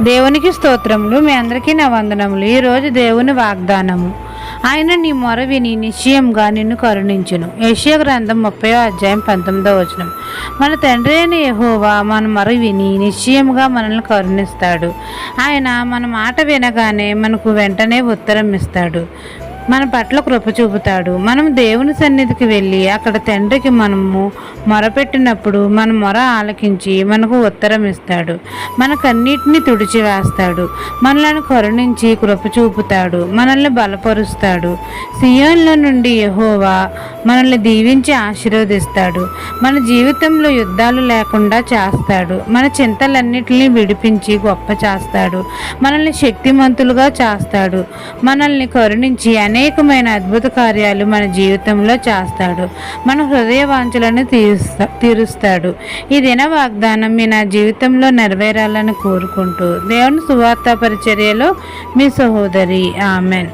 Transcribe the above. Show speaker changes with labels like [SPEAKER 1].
[SPEAKER 1] దేవునికి స్తోత్రములు. మీ అందరికీ నా వందనములు. ఈరోజు దేవుని వాగ్దానము. ఆయన నీ మొర విని నిశ్చయంగా నిన్ను కరుణించును. యెషయా గ్రంథం 30:19. మన తండ్రి అయిన యెహోవా మన మొర విని నిశ్చయంగా మనల్ని కరుణిస్తాడు. ఆయన మన మాట వినగానే మనకు వెంటనే ఉత్తరం ఇస్తాడు, మన పట్ల కృప చూపుతాడు. మనం దేవుని సన్నిధికి వెళ్ళి అక్కడ తండ్రికి మనము మొరపెట్టినప్పుడు మన మొర ఆలకించి మనకు ఉత్తరం ఇస్తాడు. మనకన్నిటినీ తుడిచివేస్తాడు. మనలను కరుణించి కృప చూపుతాడు. మనల్ని బలపరుస్తాడు. సియోన్లో నుండి యెహోవా మనల్ని దీవించి ఆశీర్వదిస్తాడు. మన జీవితంలో యుద్ధాలు లేకుండా చేస్తాడు. మన చింతలన్నిటినీ విడిపించి గొప్ప చేస్తాడు. మనల్ని శక్తిమంతులుగా చేస్తాడు. మనల్ని కరుణించి అనేకమైన అద్భుత కార్యాలు మన జీవితంలో చేస్తాడు. మన హృదయ వాంఛలను తీరుస్తాడు. ఈ దిన వాగ్దానం మీ నా జీవితంలో నెరవేరాలని కోరుకుంటూ దేవుని సువార్త పరిచర్యలో మీ సహోదరి. ఆమెన్.